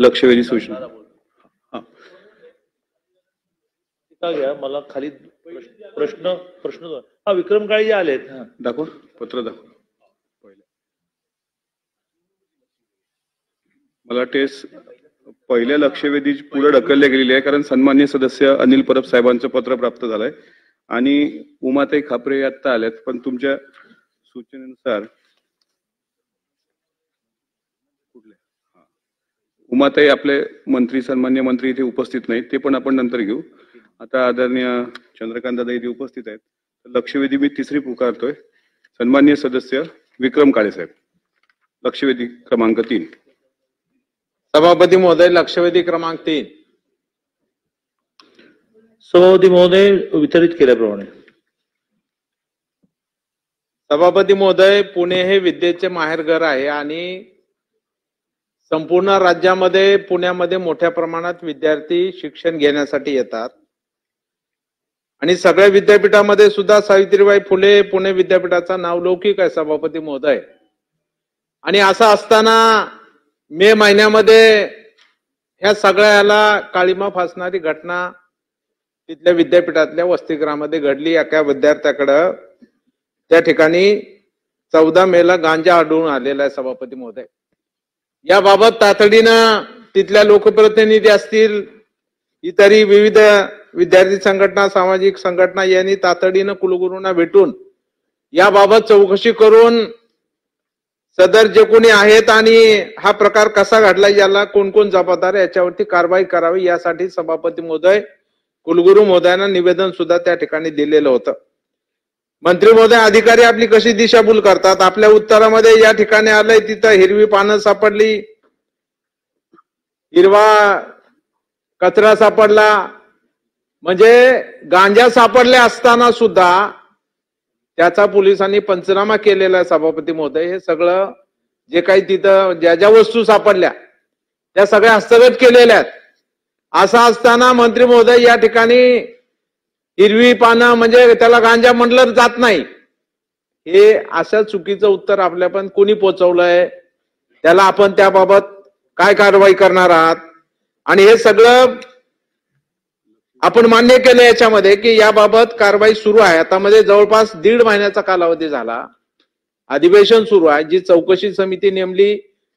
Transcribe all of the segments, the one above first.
लक्षवेधी सूचना घ्या मला खाली प्रश्न प्रश्न हा विक्रम काळे आलेत. दाखव पत्र दाखव. मला वाटते पहिल्या लक्षवेधी पुढे ढकलले गेलेली आहे कारण सन्माननीय सदस्य अनिल परब साहेबांचं पत्र प्राप्त झालंय आणि उमाताई खापरे आता आल्यात, पण तुमच्या सूचनेनुसार उमाताई आपले मंत्री सन्मान्य मंत्री इथे उपस्थित नाहीत, ते पण आपण नंतर घेऊ. आता आदरणीय चंद्रकांत दादा इथे उपस्थित आहेत. लक्षवेधी मी तिसरी पुकारतोय. सन्मान्य सदस्य विक्रम काळे साहेब, लक्षवेधी क्रमांक 3. सभापती महोदय, लक्षवेधी क्रमांक 3. सभापती महोदय वितरित केल्याप्रमाणे. सभापती महोदय, पुणे हे विद्येचे माहेरघर आहे आणि संपूर्ण राज्यामध्ये पुण्यामध्ये मोठ्या प्रमाणात विद्यार्थी शिक्षण घेण्यासाठी येतात आणि सगळ्या विद्यापीठामध्ये सुद्धा सावित्रीबाई फुले पुणे विद्यापीठाचा नावलौकिक आहे सभापती महोदय. आणि असं असताना मे महिन्यामध्ये ह्या सगळ्याला काळीमा फासणारी घटना तिथल्या विद्यापीठातल्या वसतिगृहामध्ये घडली. एका विद्यार्थ्याकडं त्या ठिकाणी 14 मेला गांजा आढळून आलेला आहे सभापती महोदय. याबाबत तातडीनं तिथल्या लोकप्रतिनिधी असतील, इतरही विविध विद्यार्थी संघटना, सामाजिक संघटना यांनी तातडीनं कुलगुरूंना भेटून याबाबत चौकशी करून सदर जे कोणी आहेत आणि हा प्रकार कसा घडला, याला कोण कोण जबाबदार याच्यावरती कारवाई करावी यासाठी सभापती महोदय कुलगुरू महोदयांना निवेदन सुद्धा त्या ठिकाणी दिलेलं होतं. मंत्री महोदय, अधिकारी आपली कशी दिशाभूल करतात. आपल्या उत्तरामध्ये या ठिकाणी आलंय तिथं हिरवी पानं सापडली, हिरवा कचरा सापडला, म्हणजे गांजा सापडले असताना सुद्धा त्याचा पोलिसांनी पंचनामा केलेला आहे सभापती महोदय. हे सगळं जे काही तिथं ज्या ज्या वस्तू सापडल्या त्या सगळ्या हस्तगत केलेल्या आहेत. असं असताना मंत्री महोदय या ठिकाणी हिरवी पानं म्हणजे त्याला गांजा म्हटलं जात नाही, हे असं चुकीचं उत्तर आपल्या पण कोणी पोहोचवलंय, त्याला आपण त्याबाबत काय कारवाई करणार आहात. आणि हे सगळं आपण मान्य केलं याच्यामध्ये की याबाबत कारवाई सुरू आहे. आता मध्ये जवळपास 1.5 महिन्याचा कालावधी झाला, अधिवेशन सुरू आहे. जी चौकशी समिती नेमली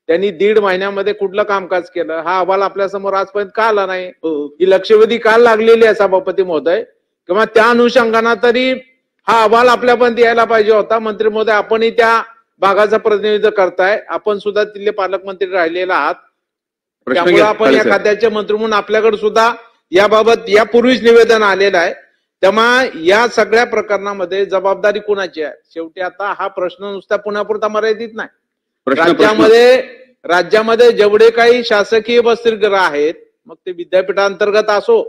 त्यांनी 1.5 महिन्यामध्ये कुठलं कामकाज केलं, हा अहवाल आपल्या समोर आजपर्यंत का आला नाही. ही लक्षवेधी काल लागलेली आहे सभापती महोदय, किंवा त्या अनुषंगाने तरी हा अहवाल आपल्यापर्यंत यायला पाहिजे होता. मंत्री महोदय, आपणही त्या भागाचं प्रतिनिधित्व करताय, आपण सुद्धा तिथले पालकमंत्री राहिलेला आहात, त्यामुळे आपण या खात्याचे मंत्री म्हणून आपल्याकडे सुद्धा याबाबत यापूर्वीच निवेदन आलेलं आहे. त्यामुळे या सगळ्या प्रकरणामध्ये जबाबदारी कुणाची आहे. शेवटी आता हा प्रश्न नुसता पुण्यापुरता मर्यादित नाही, राज्यामध्ये जेवढे काही शासकीय वसतिगृह आहेत, मग ते विद्यापीठांतर्गत असो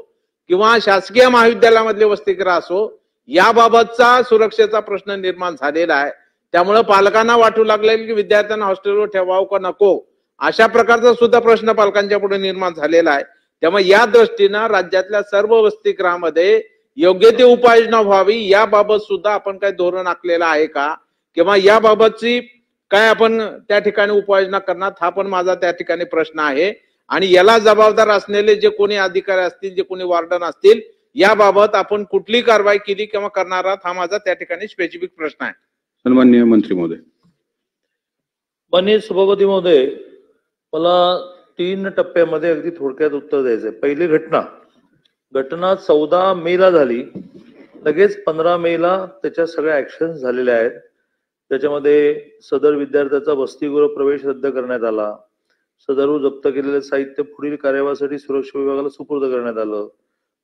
किंवा शासकीय महाविद्यालयामधले वसतिगृह असो, याबाबतचा सुरक्षेचा प्रश्न निर्माण झालेला आहे. त्यामुळे पालकांना वाटू लागले की विद्यार्थ्यांना हॉस्टेलवर ठेवावं का नको, अशा प्रकारचा सुद्धा प्रश्न पालकांच्या पुढे निर्माण झालेला आहे. त्यामुळे या दृष्टीनं राज्यातल्या सर्व वसतिगृहामध्ये योग्य ते उपाययोजना व्हावी याबाबत सुद्धा आपण काय धोरण आखलेलं आहे का, किंवा याबाबतची काय आपण त्या ठिकाणी उपाययोजना करणार, हा पण माझा त्या ठिकाणी प्रश्न आहे. आणि याला जबाबदार असलेले जे कोणी अधिकारी असतील, जे कोणी वॉर्डन असतील, याबाबत आपण कुठली कारवाई केली किंवा करणार आहात, हा माझा त्या ठिकाणी स्पेसिफिक प्रश्न आहे. सन्माननीय मंत्री महोदय. माननीय सभापती महोदय, मला 3 टप्प्यामध्ये अगदी थोडक्यात उत्तर द्यायचंय. पहिली घटना 14 मेला झाली, लगेच 15 मेला त्याच्या सगळ्या ऍक्शन झालेल्या आहेत. त्याच्यामध्ये सदर विद्यार्थ्याचा वसतिगृह प्रवेश रद्द करण्यात आला, सदर जप्त केलेले साहित्य पुढील कार्यवाहीसाठी सुरक्षा विभागाला सुपूर्द करण्यात आलं,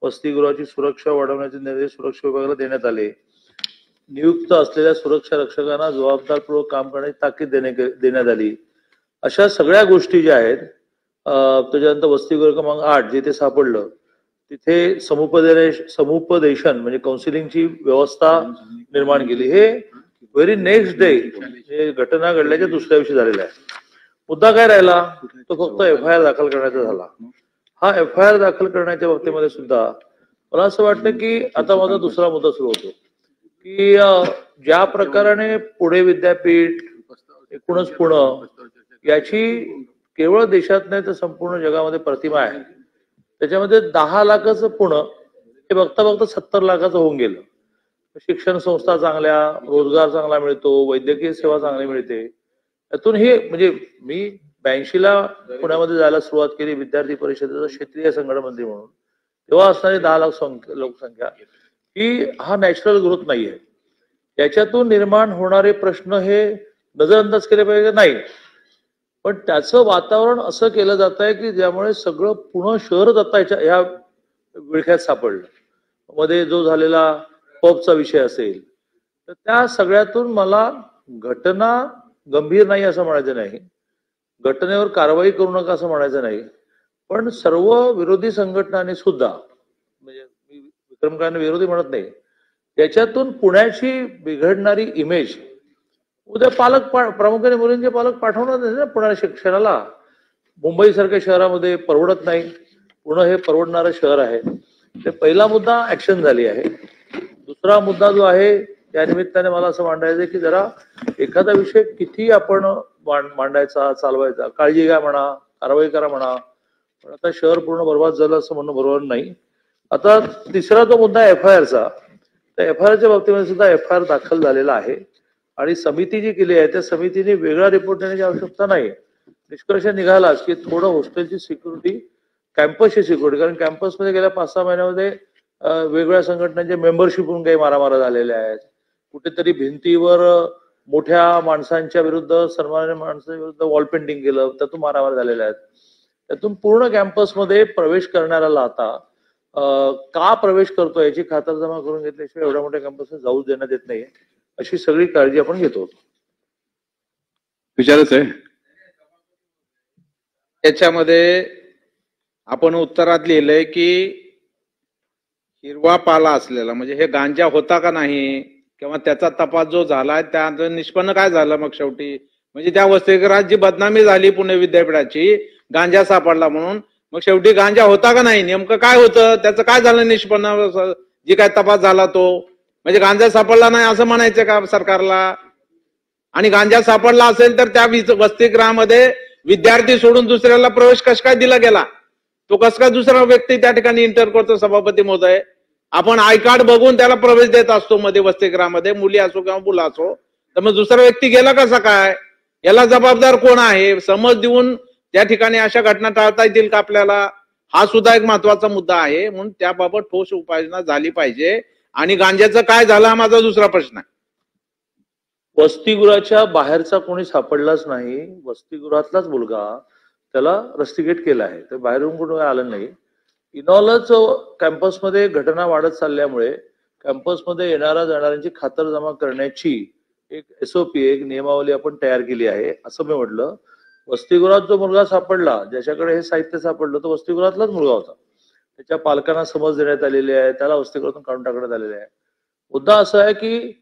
वसतिगृहाची सुरक्षा वाढवण्याचे निर्देश सुरक्षा विभागाला देण्यात आले, नियुक्त असलेल्या सुरक्षा रक्षकांना जबाबदारपूर्वक काम करण्याची ताकीद देण्यात आली. अशा सगळ्या गोष्टी ज्या आहेत. त्याच्यानंतर वसतिगृह क्रमांक 8 जिथे सापडलं तिथे समुपदेशन म्हणजे काउन्सिलिंगची व्यवस्था निर्माण केली. हे व्हेरी नेक्स्ट डे घटना घडल्याच्या दुसऱ्या दिवशी झालेला आहे. मुद्दा काय राहिला, तो फक्त FIR दाखल करण्याचा झाला. हा FIR दाखल करण्याच्या बाबतीमध्ये सुद्धा मला असं वाटतं की आता माझा दुसरा मुद्दा सुरू होतो की ज्या प्रकाराने पुणे विद्यापीठ, एकूणच पुणे याची केवळ देशात नाही तर संपूर्ण जगामध्ये प्रतिमा आहे. त्याच्यामध्ये 10 लाखाचं पुणे हे बघता बघता 70 लाखाचं होऊन गेलं. शिक्षण संस्था चांगल्या, रोजगार चांगला मिळतो, वैद्यकीय सेवा चांगली मिळते. त्यातून हे म्हणजे मी 82ला पुण्यामध्ये जायला सुरुवात केली विद्यार्थी परिषदेचं क्षेत्रीय संघटन मंत्री म्हणून. तेव्हा असणारी 10 लाख लोकसंख्या ही हा नॅचरल ग्रोथ नाहीये. याच्यातून निर्माण होणारे प्रश्न हे नजरअंदाज केले पाहिजे नाही, पण त्याचं वातावरण असं केलं जात आहे की ज्यामुळे सगळं पुणे शहरच आता ह्या विळख्यात सापडलं. मध्ये जो झालेला पबचा विषय असेल तर त्या सगळ्यातून मला घटना गंभीर नाही असं म्हणायचं नाही, घटनेवर कारवाई करू नका असं म्हणायचं नाही, पण सर्व विरोधी संघटनांनी सुद्धा, म्हणजे मी विक्रम काळेंना विरोधी म्हणत नाही, त्याच्यातून पुण्याची बिघडणारी इमेज उद्या प्रामुख्याने मुलींचे पालक पाठवणार नाही ना पुण्याला शिक्षणाला. मुंबई सारख्या शहरामध्ये परवडत नाही, पुणे हे परवडणारं शहर आहे. ते पहिला मुद्दा ऍक्शन झाली आहे. दुसरा मुद्दा जो आहे त्या निमित्ताने मला असं मांडायचं की जरा एखादा विषय किती आपण मांडायचा, चालवायचा, काळजी घ्या म्हणा, कारवाई करा म्हणा, पण आता शहर पूर्ण बर्बाद झालं असं म्हणणं बरोबर नाही. आता तिसरा जो मुद्दा FIRचा, त्या FIRच्या बाबतीमध्ये सुद्धा FIR दाखल झालेला आहे आणि समिती जी केली आहे त्या समितीने वेगळा रिपोर्ट देण्याची आवश्यकता नाही. निष्कर्ष निघालाच की थोडं हॉस्टेलची सिक्युरिटी, कॅम्पसची सिक्युरिटी, कारण कॅम्पसमध्ये गेल्या 5-6 महिन्यामध्ये वेगवेगळ्या संघटनांचे मेंबरशिप होऊन काही मारामारा झालेल्या आहेत. कुठेतरी भिंतीवर मोठ्या माणसांच्या विरुद्ध, सन्माननीय माणसांच्या विरुद्ध वॉल पेंटिंग केलं, त्यातून मारामारी झालेल्या आहेत. त्यातून पूर्ण कॅम्पसमध्ये प्रवेश करणाऱ्याला आता का प्रवेश करतो याची खातरजमा करून घेतल्याशिवाय एवढ्या मोठ्या कॅम्पसमध्ये जाऊच देण्यात येत नाही, अशी सगळी काळजी आपण घेतो. विचारच आहे त्याच्यामध्ये आपण उत्तरात लिहिलंय की हिरवा पाला असलेला म्हणजे हे गांजा होता का नाही, किंवा त्याचा तपास जो झालाय त्याचं निष्पन्न काय झालं मग शेवटी. म्हणजे त्या वसतिगृहात जी बदनामी झाली पुणे विद्यापीठाची, गांजा सापडला म्हणून, मग शेवटी गांजा होता का नाही, नेमकं काय होतं, त्याचं काय झालं निष्पन्न, जी काय तपास झाला तो. म्हणजे गांजा सापडला नाही असं म्हणायचं का सरकारला. आणि गांजा सापडला असेल तर त्या वसतिगृहामध्ये विद्यार्थी सोडून दुसऱ्याला प्रवेश कस काय दिला गेला, तो कस काय दुसरा व्यक्ती त्या ठिकाणी इंटर करतो. सभापती महोदय, आपण आय कार्ड बघून त्याला प्रवेश देत असतो मध्ये वसतिगृहामध्ये, मुली असो किंवा मुलं असो, तर मग दुसरा व्यक्ती गेला कसा काय, याला जबाबदार कोण आहे. समज देऊन त्या ठिकाणी अशा घटना टाळता येतील का आपल्याला, हा सुद्धा एक महत्वाचा मुद्दा आहे. म्हणून त्याबाबत ठोस उपाययोजना झाली पाहिजे. आणि गांजाचं काय झालं हा माझा दुसरा प्रश्न आहे. वसतिगृहाच्या बाहेरचा कोणी सापडलाच नाही, वसतिगृहातलाच मुलगा, त्याला रस्टिकेट केला आहे, तर बाहेरून कोणी आलं नाही. इनॉलच कॅम्पसमध्ये घटना वाढत चालल्यामुळे कॅम्पसमध्ये येणाऱ्या जाणाऱ्यांची खातरजमा करण्याची एक SOP, एक नियमावली आपण तयार केली आहे. असं मी म्हटलं, वसतिगृहात जो मुलगा सापडला, ज्याच्याकडे हे साहित्य सापडलं, तो वसतिगृहातलाच मुलगा होता. त्याच्या पालकांना समज देण्यात आलेली आहे, त्याला वसतिगृहातून काढून टाकण्यात आलेले आहे. मुद्दा असा आहे की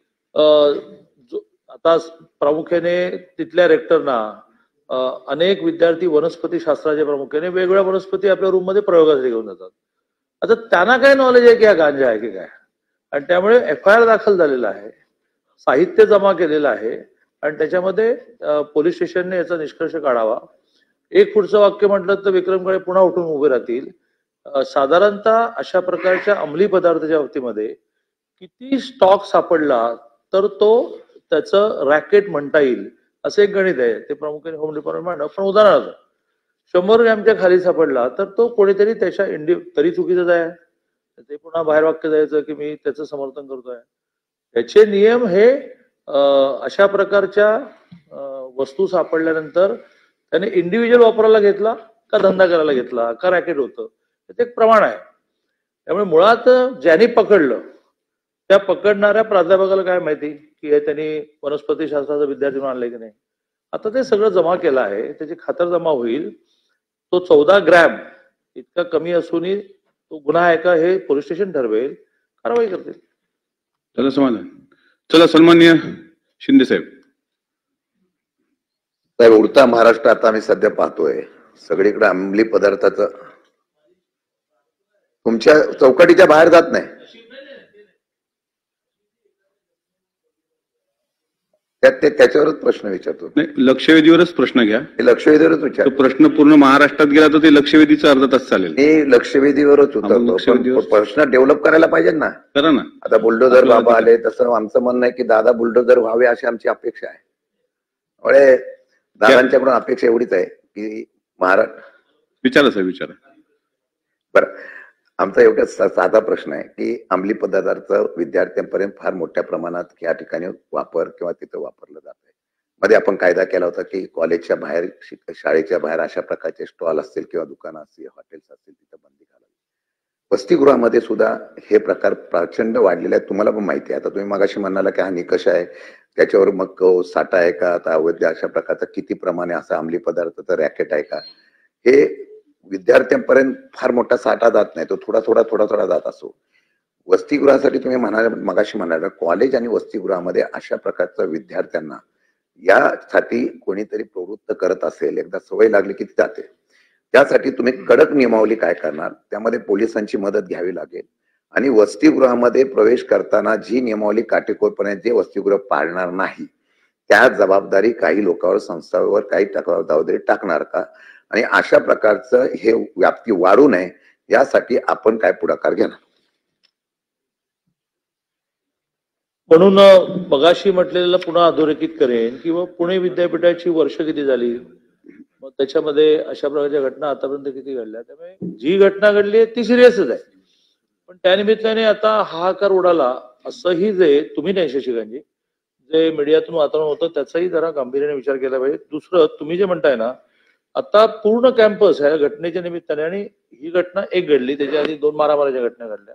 आता प्रामुख्याने तिथल्या रेक्टरना अनेक विद्यार्थी वनस्पती शास्त्राचे प्रामुख्याने वेगवेगळ्या वनस्पती आपल्या रूम मध्ये प्रयोगासाठी घेऊन जातात. आता त्यांना काय नॉलेज आहे की हा गांजा आहे की काय, आणि त्यामुळे FIR दाखल झालेला आहे, साहित्य जमा केलेलं आहे, आणि त्याच्यामध्ये पोलीस स्टेशनने याचा निष्कर्ष काढावा. एक पुढचं वाक्य म्हटलं तर विक्रम काळे पुन्हा उठून उभे राहतील. साधारणतः अशा प्रकारच्या अंमली पदार्थाच्या बाबतीमध्ये किती स्टॉक सापडला तर तो त्याचं रॅकेट म्हणता येईल असं एक गणित आहे, ते प्रामुख्याने होम डिपार्टमेंट मांडलं. पण उदाहरणार्थ 100 ग्रॅमच्या खाली सापडला तर तो कोणीतरी त्याच्या तरी चुकीचं आहे, ते पुन्हा बाहेर वाक्य द्यायचं की मी त्याचं समर्थन करतोय. त्याचे नियम हे अशा प्रकारच्या वस्तू सापडल्यानंतर त्याने इंडिव्हिज्युअल वापरायला घेतला का धंदा करायला घेतला का रॅकेट होतं, ते एक प्रमाण आहे. त्यामुळे मुळात ज्यांनी पकडलं त्या पकडणाऱ्या प्राध्यापकाला काय माहिती की हे त्यांनी वनस्पती शास्त्राचा विद्यार्थी म्हणून आणलाय की नाही. आता ते सगळं जमा केलं आहे, त्याची खातर जमा होईल. तो 14 ग्रॅम इतका कमी असूनही तो गुन्हा आहे का हे पोलीस स्टेशन ठरवेल, कारवाई करतील. चला समाधान. चला सन्माननीय शिंदे साहेब. साहेब, उडता महाराष्ट्र आता आम्ही सध्या पाहतोय, सगळीकडे अंमली पदार्थाचं तुमच्या चौकटीच्या बाहेर जात नाही. त्याच्यावरच प्रश्न विचारतो. नाही, लक्षवेधीवरच प्रश्न घ्या. हे लक्षवेधीवरच तो विचार. प्रश्न पूर्ण महाराष्ट्रात गेला तर ते लक्षवेधीचा अर्धा तास चालेल. हे लक्षवेधीवरच उतरतो, पण प्रश्न डेव्हलप करायला पाहिजे ना. करा ना. आता बुलडोझर बाबा आले तसं आमचं म्हणणं आहे की दादा बुलडोझर व्हावे अशी आमची अपेक्षा आहे. त्यामुळे दादांच्याकडून अपेक्षा एवढीच आहे की महाराष्ट्र. विचारा साहेब, विचारा. बरं, आमचा एवढाच साधा प्रश्न आहे की अंमली पदार्थाचा विद्यार्थ्यांपर्यंत फार मोठ्या प्रमाणात या ठिकाणी वापर किंवा तिथं वापरलं जात आहे. मध्ये आपण कायदा केला होता की कॉलेजच्या बाहेर, शाळेच्या बाहेर अशा प्रकारचे स्टॉल असतील किंवा दुकानं असतील, हॉटेल्स असतील, तिथं बंदी घालावी. वसतिगृहामध्ये सुद्धा हे प्रकार प्रचंड वाढलेले आहेत. तुम्हाला पण माहिती आहे. आता तुम्ही मगाशी म्हणाला की हा निकष आहे, त्याच्यावर मग साठा आहे का, आता अवैध अशा प्रकारचा किती प्रमाणे असा अंमली पदार्थाचा रॅकेट आहे का, हे विद्यार्थ्यांपर्यंत फार मोठा साठा जात नाही, तो थोडा थोडा जात असो. वसतिगृहासाठी तुम्ही मगाशी म्हणाला कॉलेज आणि वसतिगृहामध्ये अशा प्रकारचं विद्यार्थ्यांना यासाठी कोणीतरी प्रवृत्त करत असेल, एकदा सवय लागली की ती जाते. त्यासाठी तुम्ही कडक नियमावली काय करणार, त्यामध्ये पोलिसांची मदत घ्यावी लागेल. आणि वसतिगृहामध्ये प्रवेश करताना जी नियमावली काटेकोरपणे जे वसतिगृह पाळणार नाही त्या जबाबदारी काही लोकांवर, संस्थांवर काही जबाबदारी टाकणार का, आणि अशा प्रकारचं हे व्याप्ती वाढू नये यासाठी आपण काय पुढाकार घेणार. म्हणून मगाशी म्हटलेलं पुन्हा अधोरेखित करेन किंवा पुणे विद्यापीठाची वर्ष किती झाली, मग त्याच्यामध्ये अशा प्रकारच्या घटना आतापर्यंत किती घडल्या. त्यामुळे जी घटना घडली आहे ती सिरियसच आहे, पण त्यानिमित्ताने आता हाहाकार उडाला असंही जे तुम्ही नाही शशिकांतजी, जे मीडियातून वातावरण होतं त्याचाही जरा गांभीर्याने विचार केला पाहिजे. दुसरं तुम्ही जे म्हणताय ना, आता पूर्ण कॅम्पस ह्या घटनेच्या निमित्ताने, आणि ही घटना एक घडली, त्याच्या आधी 2 मारामारीच्या घटना घडल्या,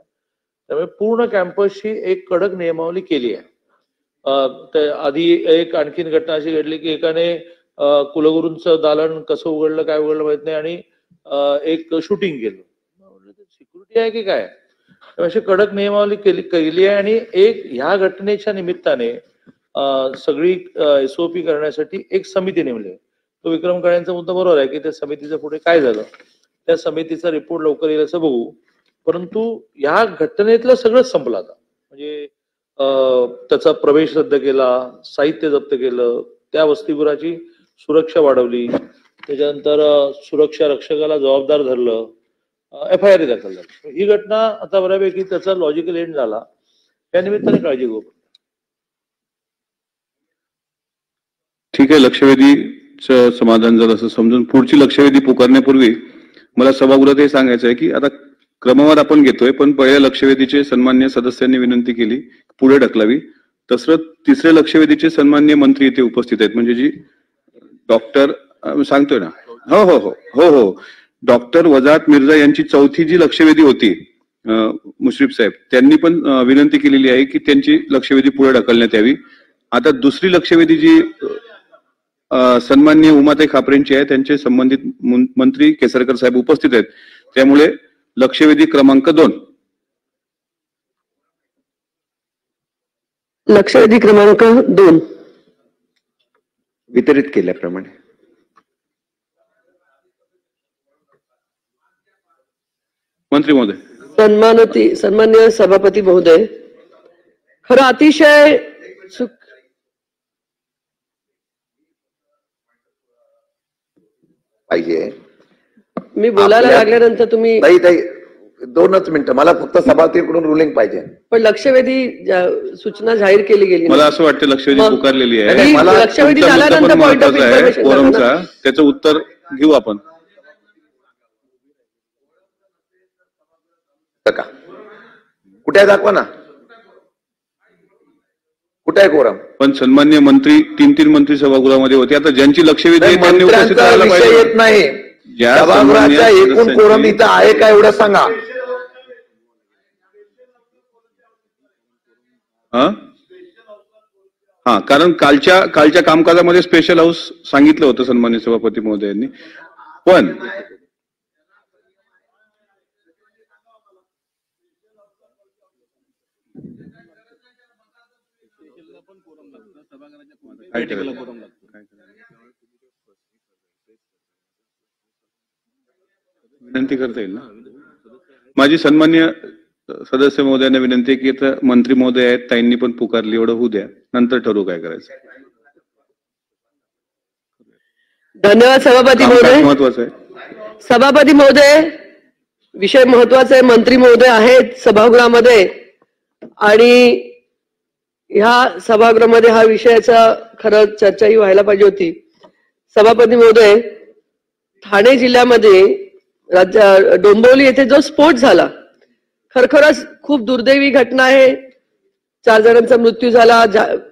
त्यामुळे पूर्ण कॅम्पसची एक कडक नियमावली केली आहे. आधी एक आणखीन घटना अशी घडली की एकाने कुलगुरूंचं दालन कसं उघडलं काय उघडलं माहित नाही आणि एक शूटिंग केलं. सिक्युरिटी आहे की काय, अशी कडक नियमावली केली आहे. आणि एक ह्या घटनेच्या निमित्ताने सगळी SOP करण्यासाठी एक समिती नेमली आहे. तो विक्रम काळेंचा मुद्दा बरोबर आहे की त्या समितीचं पुढे काय झालं, त्या समितीचा रिपोर्ट लवकर येईल असं बघू. परंतु ह्या घटनेतलं सगळंच संपलं आता. म्हणजे त्याचा प्रवेश रद्द केला, साहित्य जप्त केलं, त्या वसतिगृहाची सुरक्षा वाढवली, त्याच्यानंतर सुरक्षा रक्षकाला जबाबदार धरलं, FIR दाखल झाली. ही घटना आता बऱ्यापैकी त्याचा लॉजिकल एंड झाला. त्या निमित्ताने काळजी घेऊ. ठीक आहे, लक्षवेधीचं समाधान झालं असं समजून पुढची लक्षवेधी पुकारण्यापूर्वी मला सभागृहात हे सांगायचं आहे की आता क्रमवार आपण घेतोय, पण पहिल्या लक्षवेधीचे सन्मान्य सदस्यांनी विनंती केली पुढे ढकलावी. तिसऱ्या लक्षवेधीचे सन्मान्य मंत्री इथे उपस्थित आहेत, म्हणजे जी डॉक्टर सांगतोय ना, हो हो हो हो हो डॉक्टर वजाहत मिर्झा यांची चौथी जी लक्षवेधी होती, मुश्रीफ साहेब त्यांनी पण विनंती केलेली आहे की त्यांची लक्षवेधी पुढे ढकलण्यात यावी. आता दुसरी लक्षवेधी जी सन्माननीय उमाताई खापरेंची आहे, त्यांचे संबंधित मंत्री केसरकर साहेब उपस्थित आहेत, त्यामुळे लक्षवेधी क्रमांक 2. लक्षवेधी क्रमांक 2 वितरित केल्याप्रमाणे. मंत्री महोदय. सन्मान्य सभापती महोदय, खरं अतिशय पाहिजे. मी बोलायला लागल्यानंतर तुम्ही 2च मिनिटं, मला फक्त सभापतीकडून रुलिंग पाहिजे. पण लक्षवेधी सूचना जाहीर केली गेली. मला असं वाटतं लक्षवेधी पुकारलेली आहे. नाही, मला लक्षवेधी झाल्यानंतर पॉइंट ऑफ इन्फॉर्मेशन फोरमचा त्याचं उत्तर घेऊ आपण. का कुठे आहे दाखवा ना, कुठे आहे कोरम. पण सन्मान्य मंत्री 3 मंत्री सभागृहामध्ये होते. आता ज्यांची लक्षवेधी आहे त्यांनी उपस्थित राहायला विषय येत पाहिजे. नाही. सभागृहाच्या एकूण कोरम इथं आहे का एवढं सांगा. हा, कारण कालच्या कामकाजामध्ये स्पेशल हाऊस सांगितलं होतं सन्मान्य सभापती महोदयांनी. पण विनंती करता येईल ना. माझी सन्मान्य सदस्य महोदयांना विनंती आहे की मंत्री महोदय आहेत, ताईंनी पण पुकारली, एवढं होऊ द्या, नंतर ठरवू काय करायचं. धन्यवाद सभापती कामकाज महोदय. महत्वाचं आहे. सभापती महोदय, विषय महत्वाचा आहे. मंत्री महोदय आहेत सभागृहामध्ये आणि ह्या सभागृहामध्ये हा विषयाचा खरं चर्चाही व्हायला पाहिजे होती. सभापती महोदय, ठाणे जिल्ह्यामध्ये डोंबिवली येथे जो स्फोट झाला, खरखरच खूप दुर्दैवी घटना आहे. 4 जणांचा मृत्यू झाला,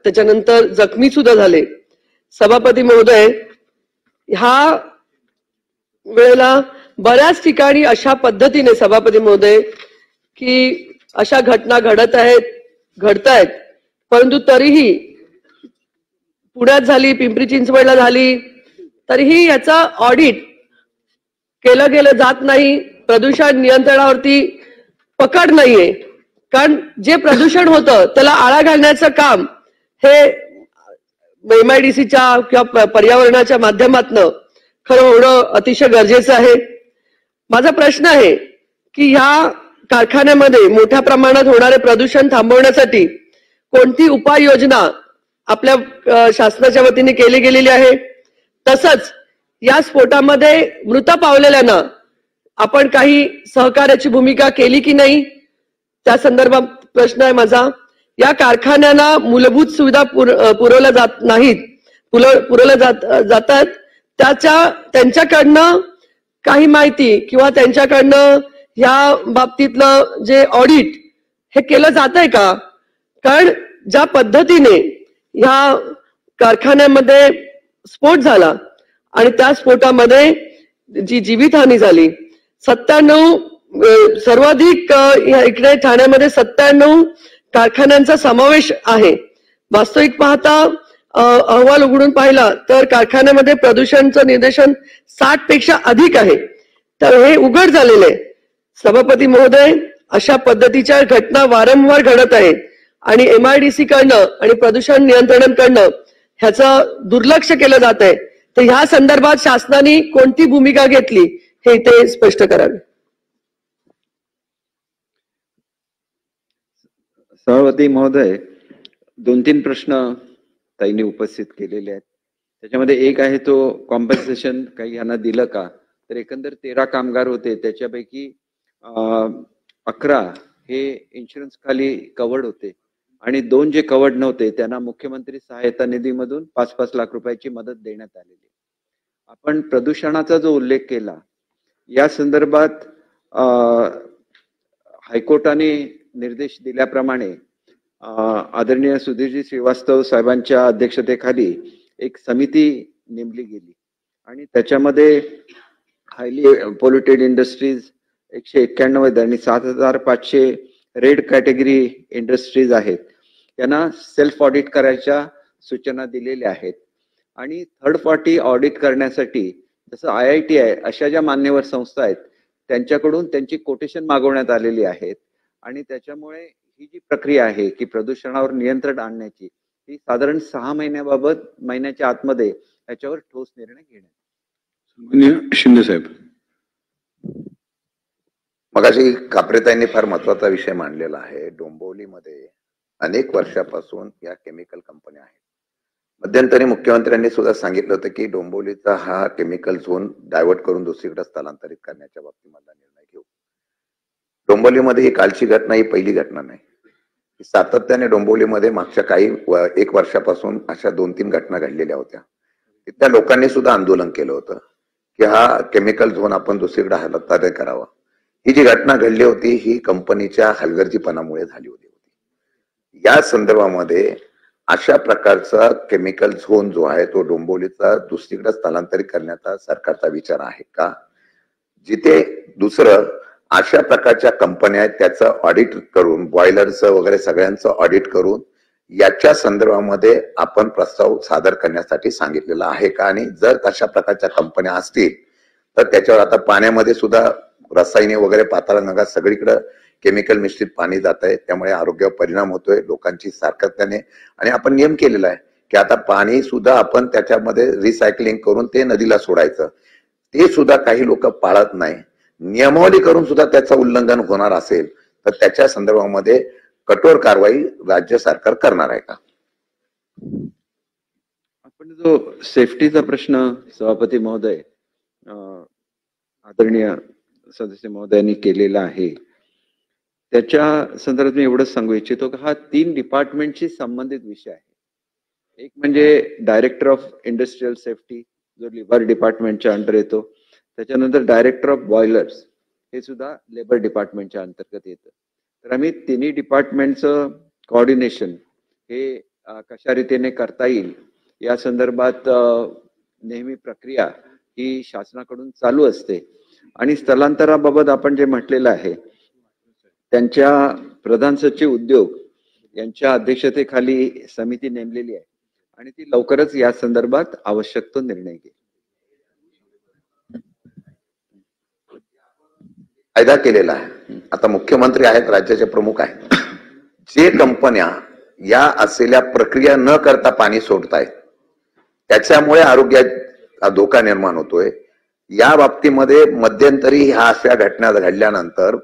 त्याच्यानंतर जखमी सुद्धा झाले. सभापती महोदय, ह्या वेळेला बऱ्याच ठिकाणी अशा पद्धतीने सभापती महोदय की अशा घटना घडतायत, परंतु तरीही पुण्यात झाली, पिंपरी चिंचवडला झाली, तरीही याचा ऑडिट केलं गेलं जात नाही. प्रदूषण नियंत्रणावरती पकड नाहीये. कारण जे प्रदूषण होतं त्याला आळा घालण्याचं काम हे MIDCच्या किंवा पर्यावरणाच्या माध्यमातनं खरं होणं अतिशय गरजेचं आहे. माझा प्रश्न आहे की ह्या कारखान्यामध्ये मोठ्या प्रमाणात होणारे प्रदूषण थांबवण्यासाठी कोणती उपाययोजना आपल्या शासनाच्या वतीने केली गेलेली आहे? तसंच या स्फोटामध्ये मृत पावलेल्यांना आपण काही सहकार्याची भूमिका केली की नाही, त्या संदर्भात प्रश्न आहे माझा. या कारखान्यांना मूलभूत सुविधा पुरवल्या जात नाहीत, पुरवल्या जातात, त्यांच्याकडनं काही माहिती किंवा त्यांच्याकडनं या बाबतीतलं जे ऑडिट हे केलं जातंय का? कारण ज्या पद्धतीने ह्या कारखान्यामध्ये स्फोट झाला आणि त्या स्फोटामध्ये जी जीवितहानी झाली, 97 सर्वाधिक इकडे ठाण्यामध्ये 97 कारखान्यांचा समावेश आहे. वास्तविक पाहता अहवाल उघडून पाहिला तर कारखान्यामध्ये प्रदूषणचं निर्देशन 60 पेक्षा अधिक आहे. तर हे उघड झालेलं आहे. सभापती महोदय, अशा पद्धतीच्या घटना वारंवार घडत आहेत आणि MIDC कडनं आणि प्रदूषण नियंत्रणाकडनं ह्याचं दुर्लक्ष केलं जात आहे. तर ह्या संदर्भात शासनाने कोणती भूमिका घेतली हे ते स्पष्ट करावे. सभापती महोदय, 2-3 प्रश्न ताईंनी उपस्थित केलेले आहेत. त्याच्यामध्ये एक आहे तो कॉम्पन्सेशन काही यांना दिलं का? तर एकंदर 13 कामगार होते, त्याच्यापैकी 11 हे इन्शुरन्स खाली कव्हर्ड होते आणि 2 जे कव्हर्ड नव्हते त्यांना मुख्यमंत्री सहायता निधीमधून 5-5 लाख रुपयाची मदत देण्यात आलेली. आपण प्रदूषणाचा जो उल्लेख केला, या संदर्भात हायकोर्टाने निर्देश दिल्याप्रमाणे आदरणीय सुधीरजी श्रीवास्तव साहेबांच्या अध्यक्षतेखाली एक समिती नेमली गेली आणि त्याच्यामध्ये हायली पोल्युटेड इंडस्ट्रीज 191 आहेत आणि 7500 रेड कॅटेगरी इंडस्ट्रीज आहेत. त्यांना सेल्फ ऑडिट करायच्या सूचना दिलेल्या आहेत आणि थर्ड पार्टी ऑडिट करण्यासाठी जसं IIT आहे अशा ज्या मान्यवर संस्था आहेत त्यांच्याकडून त्यांची कोटेशन मागवण्यात आलेली आहेत आणि त्याच्यामुळे ही जी प्रक्रिया आहे की प्रदूषणावर नियंत्रण आणण्याची, ही साधारण 6 महिन्याच्या आतमध्ये याच्यावर ठोस निर्णय घेण्यात. माननीय शिंदे साहेब. मगाशी कापरेताईंनी फार महत्वाचा विषय मांडलेला आहे. डोंबिवलीमध्ये अनेक वर्षापासून या केमिकल कंपन्या आहेत. मध्यंतरी मुख्यमंत्र्यांनी सुद्धा सांगितलं होतं की डोंबिवलीचा हा केमिकल झोन डायव्हर्ट करून दुसरीकडे स्थलांतरित करण्याच्या बाबतीमधला निर्णय घेऊ. डोंबिवलीमध्ये ही कालची घटना ही पहिली घटना नाही. सातत्याने डोंबिवलीमध्ये मागच्या काही 1 वर्षापासून अशा 2-3 घटना घडलेल्या होत्या. तिथल्या लोकांनी सुद्धा आंदोलन केलं होतं की हा केमिकल झोन आपण दुसरीकडे हस्तांतरित करावा. ही जी घटना घडली होती ही कंपनीच्या हलगर्जीपणामुळे झाली होती. या संदर्भामध्ये अशा प्रकारचा केमिकल झोन जो आहे तो डोंबिवलीचा दुसरीकडे स्थलांतरित करण्याचा सरकारचा विचार आहे का? जिथे दुसरं अशा प्रकारच्या कंपन्या आहेत त्याचं ऑडिट करून, बॉयलरचं वगैरे सगळ्यांचं ऑडिट करून याच्या संदर्भामध्ये आपण प्रस्ताव सादर करण्यासाठी सांगितलेला आहे का? आणि जर तशा प्रकारच्या कंपन्या असतील तर त्याच्यावर आता पाण्यामध्ये सुद्धा रसायने वगैरे पाताळ नगात सगळीकडे केमिकल मिश्रित पाणी जात आहे, त्यामुळे आरोग्यावर परिणाम होतोय लोकांची सातत्याने. आणि आपण नियम केलेला आहे की आता पाणी सुद्धा आपण त्याच्यामध्ये रिसायकलिंग करून ते नदीला सोडायचं. ते सुद्धा काही लोक पाळत नाही. नियमावली करून सुद्धा त्याचं उल्लंघन होणार असेल तर त्याच्या संदर्भामध्ये कठोर कारवाई राज्य सरकार करणार आहे का? आपण जो सेफ्टीचा प्रश्न सभापती महोदय आदरणीय सदस्य महोदयांनी केलेला आहे, त्याच्या संदर्भात मी एवढंच सांगू इच्छितो की हा 3 डिपार्टमेंटशी संबंधित विषय आहे. एक म्हणजे डायरेक्टर ऑफ इंडस्ट्रियल सेफ्टी जो लेबर डिपार्टमेंटच्या अंडर येतो, त्याच्यानंतर डायरेक्टर ऑफ बॉयलर्स हे सुद्धा लेबर डिपार्टमेंटच्या अंतर्गत येतं. तर आम्ही तिन्ही डिपार्टमेंटचं कोऑर्डिनेशन हे कशा रीतीने करता येईल या संदर्भात नेहमी प्रक्रिया ही शासनाकडून चालू असते. आणि स्थलांतराबाबत आपण जे म्हटलेलं आहे, त्यांच्या प्रधान सचिव उद्योग यांच्या अध्यक्षतेखाली समिती नेमलेली आहे आणि ती लवकरच या संदर्भात आवश्यक तो निर्णय घेईल. कायदा केलेला आहे. आता मुख्यमंत्री आहेत, राज्याचे प्रमुख आहेत. जे कंपन्या या असलेल्या प्रक्रिया न करता पाणी सोडतायत त्याच्यामुळे आरोग्यात धोका निर्माण होतोय. या बाबतीमध्ये मध्यंतरी ह्या अशा घटना घडल्यानंतर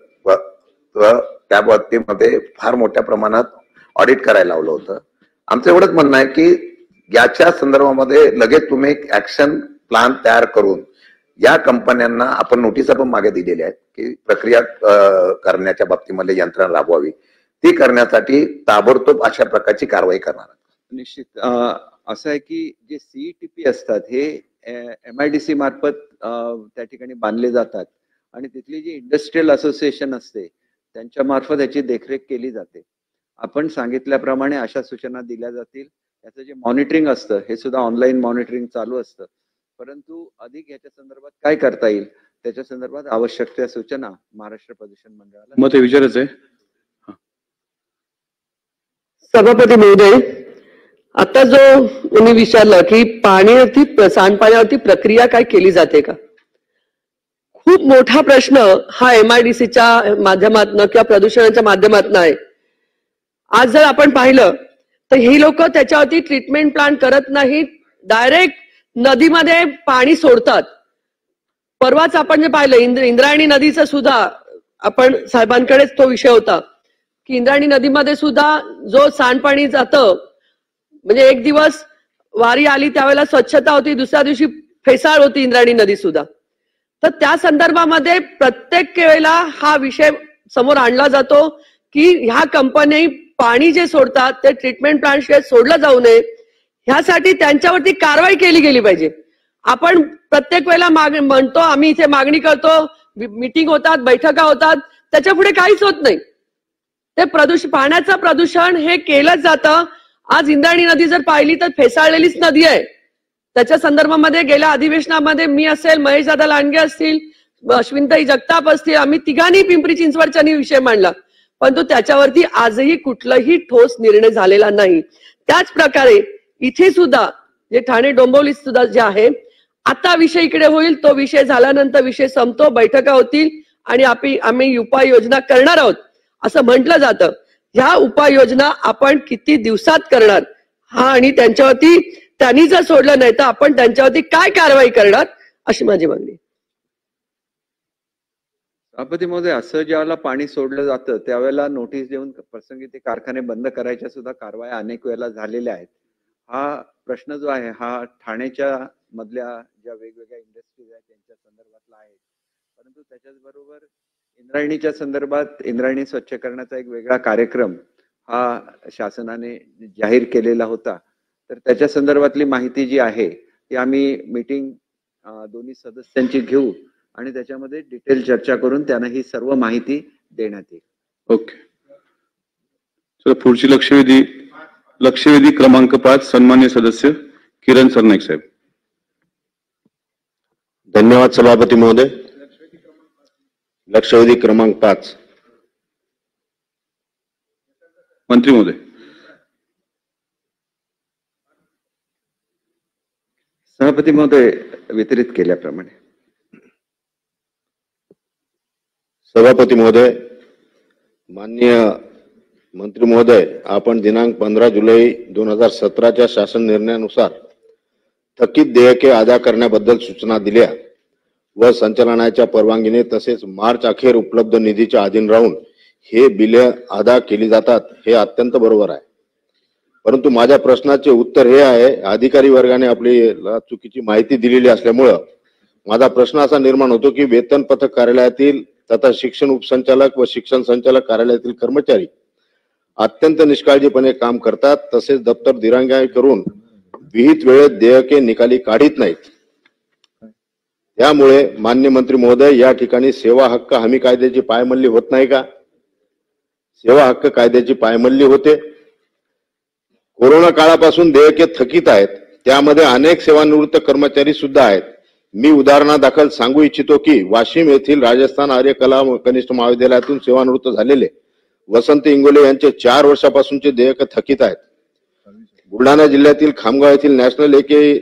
त्या बाबतीमध्ये फार मोठ्या प्रमाणात ऑडिट करायला लावलं होतं. आमचं एवढंच म्हणणं आहे की याच्या संदर्भामध्ये लगेच तुम्ही एक ऍक्शन प्लॅन तयार करून या कंपन्यांना आपण नोटिसा पण मागे दिलेल्या आहेत की प्रक्रिया करण्याच्या बाबतीमध्ये यंत्रणा राबवावी. ती करण्यासाठी ताबडतोब अशा प्रकारची कारवाई करणार. निश्चित असं आहे की जे CETP असतात हे MIDC मार्फत त्या ठिकाणी बांधले जातात आणि तिथली जी इंडस्ट्रियल असोसिएशन असते त्यांच्या मार्फत याची देखरेख केली जाते. आपण सांगितल्याप्रमाणे अशा सूचना दिल्या जातील. याचं जे मॉनिटरिंग असतं हे सुद्धा ऑनलाईन मॉनिटरिंग चालू असतं. परंतु अधिक याच्या संदर्भात काय करता येईल त्याच्या संदर्भात आवश्यक त्या सूचना महाराष्ट्र प्रदूषण मंडळाला मग ते विचारायचं आहे. सभापती महोदय, आता जो मी विचारलं की पाण्यावरती सांडपाण्यावरती प्रक्रिया काय केली जाते का, खूप मोठा प्रश्न हा MIDCच्या माध्यमातून किंवा प्रदूषणाच्या माध्यमातून आहे. आज जर आपण पाहिलं तर ही लोक त्याच्यावरती ट्रीटमेंट प्लांट करत नाहीत, डायरेक्ट नदीमध्ये पाणी सोडतात. परवाच आपण जे पाहिलं इंद्रायणी नदीचं सुद्धा, आपण साहेबांकडेच तो विषय होता की इंद्रायणी नदीमध्ये सुद्धा जो सांडपाणी जातं, म्हणजे एक दिवस वारी आली त्यावेळेला स्वच्छता होती, दुसऱ्या दिवशी फेसाळ होती इंद्रायणी नदी सुद्धा. तर त्या संदर्भामध्ये प्रत्येक वेळेला हा विषय समोर आणला जातो की ह्या कंपनी पाणी जे सोडतात ते ट्रीटमेंट प्लांट शिवाय सोडलं जाऊ नये, ह्यासाठी त्यांच्यावरती कारवाई केली गेली पाहिजे. आपण प्रत्येक वेळेला म्हणतो, आम्ही इथे मागणी करतो, मीटिंग होतात, बैठका होतात, त्याच्या पुढे काहीच होत नाही. ते पाण्याचं प्रदूषण हे केलंच जातं. आज इंद्रायणी नदी जर पाहिली तर फेसाळलेलीच नदी आहे. त्याच्या संदर्भामध्ये गेल्या अधिवेशनामध्ये मी असेल, महेश दादा लांडगे असतील, अश्विनताई जगताप असतील, आम्ही तिघांनी पिंपरी चिंचवडच्या विषय मांडला, परंतु त्याच्यावरती आजही कुठलाही ठोस निर्णय झालेला नाही. त्याच प्रकारे इथे सुद्धा जे ठाणे डोंबिवली सुद्धा जे आहे, आता विषय इकडे होईल, तो विषय झाल्यानंतर विषय संपतो, बैठका होतील आणि आम्ही उपाययोजना करणार आहोत असं म्हटलं जातं. ह्या उपाययोजना आपण किती दिवसात करणार हा, आणि त्यांच्यावरती त्यांनी जर सोडलं नाही तर आपण त्यांच्यावरती काय कारवाई करणार अशी माझी मागणी. सभापती महोदय, असं ज्यावेळेला पाणी सोडलं जातं त्यावेळेला नोटीस देऊन प्रसंगी ते कारखाने बंद करायच्या सुद्धा कारवाया अनेक वेळेला झालेल्या आहेत. हा प्रश्न जो आहे हा ठाण्याच्या मधल्या ज्या वेगवेगळ्या इंडस्ट्रीज आहेत त्यांच्या संदर्भातला आहे. परंतु त्याच्याच बरोबर इंद्रायणीच्या संदर्भात इंद्रायणी स्वच्छ करण्याचा एक वेगळा कार्यक्रम हा शासनाने जाहीर केलेला होता. तर त्याच्या संदर्भातली माहिती जी आहे ती आम्ही मीटिंग दोन्ही सदस्यांची घेऊ आणि त्याच्यामध्ये डिटेल चर्चा करून त्यांना ही सर्व माहिती देण्यात येईल. ओके, चला पुढची लक्षवेधी क्रमांक 5 सन्मान्य सदस्य किरण सरनाईक साहेब. धन्यवाद सभापती महोदय. लक्षवेधी क्रमांक 5 मंत्री महोदय. सभापती महोदय, वितरित केल्याप्रमाणे. सभापती महोदय, माननीय मंत्री महोदय, आपण दिनांक 15 जुलै 2017च्या शासन निर्णयानुसार थकीत देयके अदा करण्याबद्दल सूचना दिल्या व संचालनाच्या परवानगीने तसेच मार्च अखेर उपलब्ध निधीच्या अधीन राहून हे बिले अदा केली जातात हे अत्यंत बरोबर आहे. परंतु माझ्या प्रश्नाचे उत्तर हे आहे, अधिकारी वर्गाने आपल्याला चुकीची माहिती दिलेली असल्यामुळं माझा प्रश्न असा निर्माण होतो की वेतन पथक कार्यालयातील तथा शिक्षण उपसंचालक व शिक्षण संचालक कार्यालयातील कर्मचारी अत्यंत निष्काळजीपणे काम करतात, तसेच दप्तर दिरंगाई करून विहित वेळेत देयके निकाली काढीत नाहीत. त्यामुळे मान्य मंत्री महोदय, या ठिकाणी सेवा हक्क हमी कायद्याची पायमल्ली होत नाही का? सेवा हक्क कायद्याची पायमल्ली होते. कोरोना काळापासून देयके थकीत आहेत, त्यामध्ये अनेक सेवानिवृत्त कर्मचारी सुद्धा आहेत. मी उदाहरणादाखल सांगू इच्छितो की वाशिम येथील राजस्थान आर्य कला कनिष्ठ महाविद्यालयातून सेवानिवृत्त झालेले वसंत इंगोले यांचे 4 वर्षापासूनचे देयक थकीत आहेत. बुलढाणा जिल्ह्यातील खामगाव येथील नॅशनल एके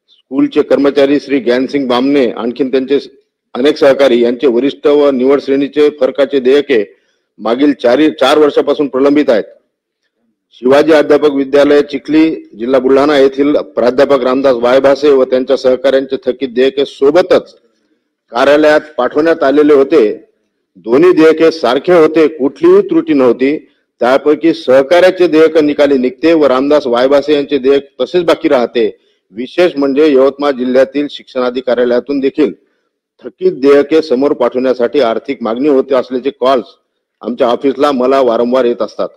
स्कूलचे कर्मचारी श्री ज्ञानसिंग बामणे आणखीन त्यांचे अनेक सहकारी यांचे वरिष्ठ व निवड श्रेणीचे फरकाचे देयके मागील 4 वर्षापासून प्रलंबित आहेत. शिवाजी अध्यापक विद्यालय चिखली जिल्हा बुलढाणा येथील प्राध्यापक रामदास वायभासे व त्यांच्या सहकाऱ्यांचे थकीत देयके सोबतच कार्यालयात पाठवण्यात आलेले होते. दोन्ही देयके सारखे होते, कुठलीही त्रुटी नव्हती. त्यापैकी सहकार्याचे देयक निकाली निघते व रामदास वायभासे यांचे देयक तसेच बाकी राहते. विशेष म्हणजे यवतमाळ जिल्ह्यातील शिक्षणाधिकाऱ्यालयातून देखील थकीत देयके समोर पाठवण्यासाठी आर्थिक मागणी होते असल्याचे कॉल्स आमच्या ऑफिसला मला वारंवार येत असतात.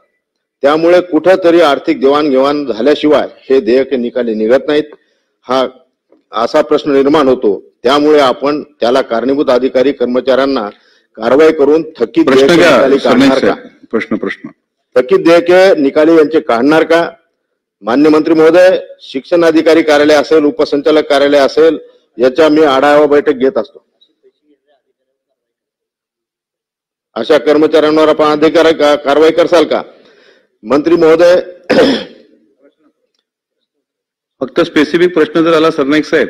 त्यामुळे कुठेतरी आर्थिक देवाणघेवाण झाल्याशिवाय हे देयके निकाली निघत नाहीत, हा असा प्रश्न निर्माण होतो. त्यामुळे आपण त्याला कारणीभूत अधिकारी कर्मचाऱ्यांना कारवाई करून थकीत देयके निकाली काढणार का? प्रश्न थकीत देयके निकाली यांचे काढणार का? मान्य मंत्री महोदय, शिक्षण अधिकारी कार्यालय असेल, उपसंचालक कार्यालय असेल, याच्या मी आढावा बैठक घेत असतो. अशा कर्मचाऱ्यांवर आपण अधिकारी कारवाई करसाल का? मंत्री महोदय, फक्त स्पेसिफिक प्रश्न जर आला सरनाईक साहेब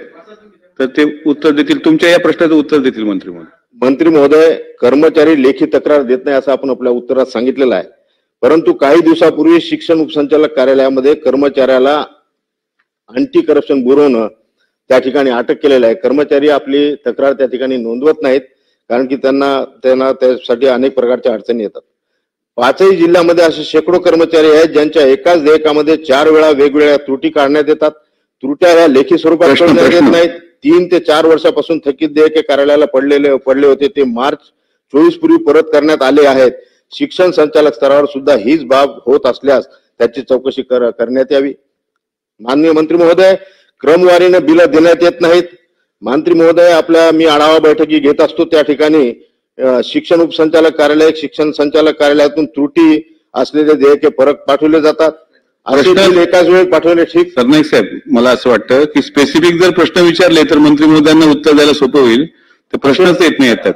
तर ते उत्तर देतील, तुमच्या या प्रश्नाचं उत्तर देतील मंत्री महोदय. मंत्री महोदय, कर्मचारी लेखी तक्रार देत नाही असं आपण आपल्या उत्तरात सांगितलेलं आहे. परंतु काही दिवसापूर्वी शिक्षण उपसंचालक कार्यालयामध्ये कर्मचाऱ्याला अँटी करप्शन ब्युरोनं त्या ठिकाणी अटक केलेलं आहे. कर्मचारी आपली तक्रार त्या ठिकाणी नोंदवत नाहीत, कारण की त्यांना त्यासाठी अनेक प्रकारच्या अडचणी येतात. 5ही जिल्ह्यामध्ये असे शेकडो कर्मचारी आहेत ज्यांच्या एकाच देयकामध्ये 4 वेळा वेगवेगळ्या त्रुटी काढण्यात येतात. त्रुट्या ह्या लेखी स्वरूपात काढण्यात येत नाहीत. 3 ते 4 वर्षापासून थकीत देयके कार्यालयाला पडले होते, ते मार्च 24 पूर्वी परत करण्यात आले आहेत. शिक्षण संचालक स्तरावर सुद्धा हीच बाब होत असल्यास त्याची चौकशी करण्यात यावी. माननीय मंत्री महोदय, क्रमवारीने बिल देण्यात येत नाहीत. मंत्री महोदय, मी आढावा बैठकी घेत असतो, त्या ठिकाणी शिक्षण उपसंचालक कार्यालय, शिक्षण संचालक कार्यालयातून त्रुटी असलेले देयके परत पाठवले जातात. असे बिल एकाच वेळी पाठवले ठीक? सरनाईक साहेब, मला असं वाटतं की स्पेसिफिक जर प्रश्न विचारले तर मंत्री महोदयांना उत्तर द्यायला सोपं होईल. तर प्रश्नच येत नाही येतात.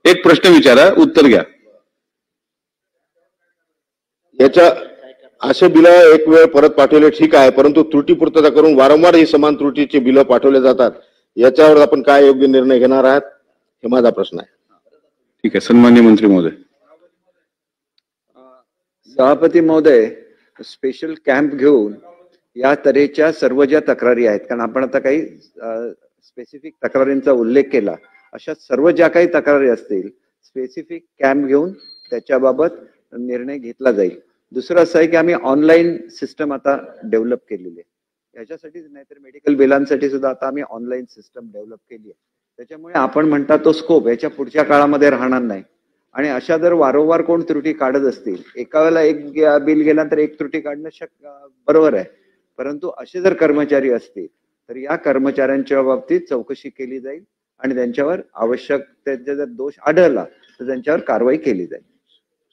एक प्रश्न विचारा, उत्तर घ्या. याच्या असे बिल एक वेळ परत पाठवले ठीक आहे, परंतु त्रुटी पूर्तता करून वारंवार ही समान त्रुटीचे बिल पाठवले जातात. याच्यावर आपण काय योग्य निर्णय घेणार आहात, हे माझा प्रश्न आहे. ठीक आहे, सन्मान्य मंत्री महोदय. सभापती महोदय, स्पेशल कॅम्प घेऊन या तऱ्हेच्या सर्व ज्या तक्रारी आहेत, कारण आपण आता काही स्पेसिफिक तक्रारींचा उल्लेख केला, अशा सर्व ज्या काही तक्रारी असतील स्पेसिफिक कॅम्प घेऊन त्याच्याबाबत निर्णय घेतला जाईल. दुसरं असं आहे की आम्ही ऑनलाईन सिस्टम आता डेव्हलप केलेली आहे. याच्यासाठीच नाही तर मेडिकल बिलांसाठी सुद्धा आता आम्ही ऑनलाईन सिस्टम डेव्हलप केली आहे. त्याच्यामुळे आपण म्हणता तो स्कोप याच्या पुढच्या काळामध्ये राहणार नाही. आणि अशा जर वारंवार कोण त्रुटी काढत असतील, एका वेळेला एक बिल गेल्यानंतर एक त्रुटी काढणं बरोबर आहे, परंतु असे जर कर्मचारी असतील तर या कर्मचाऱ्यांच्या बाबतीत चौकशी केली जाईल आणि त्यांच्यावर आवश्यक त्यांचा जर दोष आढळला तर त्यांच्यावर कारवाई केली जाईल.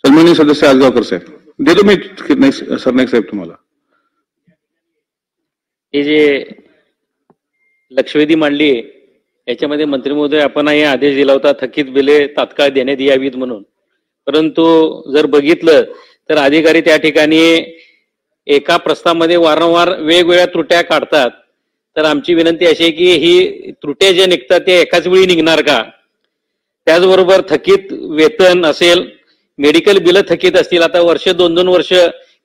सन्माननीय सदस्य आजगावकर साहेब, देतो मी सरनाईक साहेब तुम्हाला. हे जे लक्षवेधी मांडली आहे याच्यामध्ये मंत्री महोदय आपण हे आदेश दिला होता थकीत बिले तात्काळ देण्यात यावीत म्हणून. परंतु जर बघितलं तर अधिकारी त्या ठिकाणी एका प्रस्तावामध्ये वारंवार वेगवेगळ्या त्रुट्या काढतात. तर आमची विनंती अशी आहे की ही त्रुट्या ज्या निघतात त्या एकाच वेळी निघणार का? त्याचबरोबर थकीत वेतन असेल, मेडिकल बिल थकीत असतील, आता वर्ष 2-2 वर्ष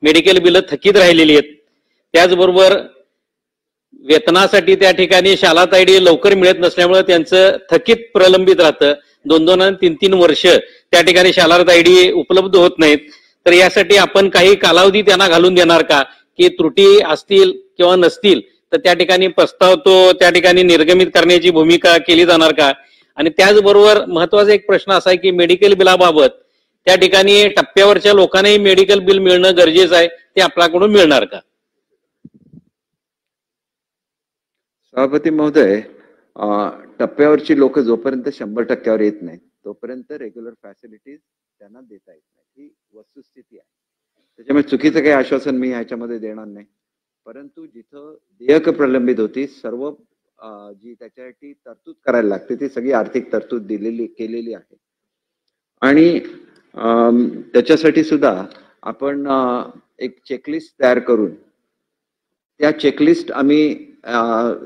मेडिकल बिल थकीत राहिलेली आहेत. त्याचबरोबर वेतनासाठी त्या ठिकाणी शाला तायडी लवकर मिळत नसल्यामुळे त्यांचं थकीत प्रलंबित राहतं. 2-2 आणि 3-3 वर्ष त्या ठिकाणी शाला तायडी उपलब्ध होत नाहीत. तर यासाठी आपण काही कालावधी त्यांना घालून देणार का की त्रुटी असतील किंवा नसतील तर त्या ठिकाणी प्रस्ताव तो त्या ठिकाणी निर्गमित करण्याची भूमिका केली जाणार का? आणि त्याचबरोबर महत्वाचा एक प्रश्न असा आहे की मेडिकल बिलाबाबत त्या ठिकाणी टप्प्यावरच्या लोकांनाही मेडिकल बिल मिळणं गरजेचं आहे, ते आपल्याकडून मिळणार का? सभापती महोदय, टप्प्यावरची लोक जोपर्यंत 100% येत नाहीत तोपर्यंत रेग्युलर फॅसिलिटीज त्यांना देता येत नाही, ही वस्तुस्थिती आहे. त्याच्यामुळे चुकीचं काही आश्वासन मी ह्याच्यामध्ये देणार नाही. परंतु जिथं देयक प्रलंबित होती, सर्व जी त्याच्यासाठी तरतूद करायला लागते ती सगळी आर्थिक तरतूद केलेली आहे. आणि त्याच्यासाठी सुद्धा आपण एक चेकलिस्ट तयार करून त्या चेकलिस्ट आम्ही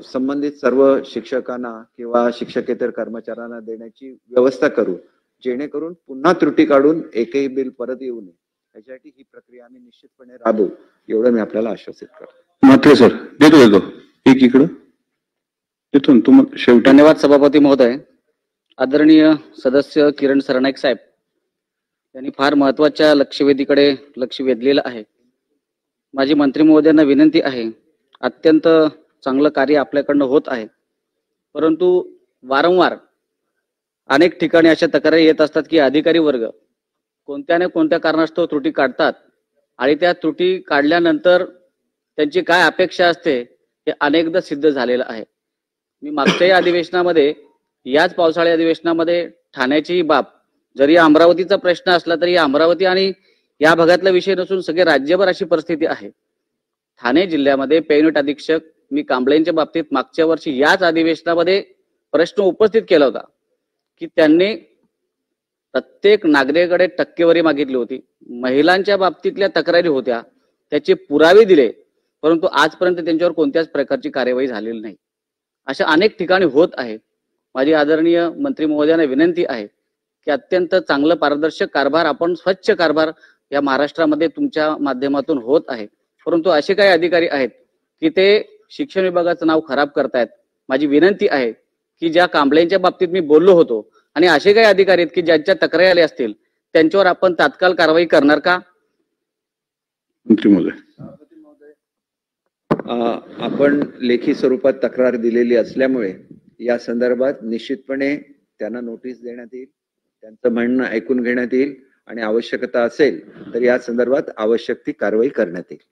संबंधित सर्व शिक्षकांना किंवा शिक्षकेतर कर्मचाऱ्यांना देण्याची व्यवस्था करू, जेणेकरून पुन्हा त्रुटी काढून एकही बिल परत येऊ नये. यासाठी ही प्रक्रिया आम्ही निश्चितपणे राबवू, एवढं मी आपल्याला आश्वासित करतो. मात्र सर देतो एक इकडं देतो ना तुम्हाला शेवटी. धन्यवाद सभापती महोदय. आदरणीय सदस्य किरण सरनाईक साहेब यांनी फार महत्वाच्या लक्षवेधीकडे लक्ष वेधलेलं आहे. माझी मंत्री महोदयांना विनंती आहे, अत्यंत चांगलं कार्य आपल्याकडनं होत आहे, परंतु वारंवार अनेक ठिकाणी अशा तक्रारी येत असतात की अधिकारी वर्ग कोणत्या ना कोणत्या कारणास्तव त्रुटी काढतात आणि त्या त्रुटी काढल्यानंतर त्यांची काय अपेक्षा असते हे अनेकदा सिद्ध झालेलं आहे. मी मागच्याही अधिवेशनामध्ये, याच पावसाळी अधिवेशनामध्ये ठाण्याची बाब, जरी अमरावतीचा प्रश्न असला तरी अमरावती आणि या भागातला विषय नसून सगळे राज्यभर अशी परिस्थिती आहे. ठाणे जिल्ह्यामध्ये पेयुनिट अधीक्षक मी कांबळेंच्या बाबतीत मागच्या वर्षी याच अधिवेशनामध्ये प्रश्न उपस्थित केला होता की त्यांनी प्रत्येक नागरिकाकडे टक्केवारी मागितली होती, महिलांच्या बाबतीतल्या तक्रारी होत्या, त्याचे पुरावे दिले, परंतु आजपर्यंत त्यांच्यावर कोणत्याच प्रकारची कार्यवाही झालेली नाही. अशा अनेक ठिकाणी होत आहे. माझी आदरणीय मंत्री महोदयांना विनंती आहे की अत्यंत चांगलं पारदर्शक कारभार, आपण स्वच्छ कारभार या महाराष्ट्रामध्ये तुमच्या माध्यमातून होत आहे, परंतु असे काही अधिकारी आहेत की ते शिक्षण विभागाचं नाव खराब करतायत. माझी विनंती आहे की ज्या कांबळेंच्या बाबतीत मी बोललो होतो आणि असे काही अधिकारी आहेत की ज्यांच्या तक्रारी आल्या असतील त्यांच्यावर आपण तात्काळ कारवाई करणार का? मंत्री महोदय, आपण लेखी स्वरूपात तक्रार दिलेली असल्यामुळे या संदर्भात निश्चितपणे त्यांना नोटीस देण्यात येईल, त्यांचं म्हणणं ऐकून घेण्यात येईल आणि आवश्यकता असेल तर या संदर्भात आवश्यक ती कारवाई करण्यात येईल.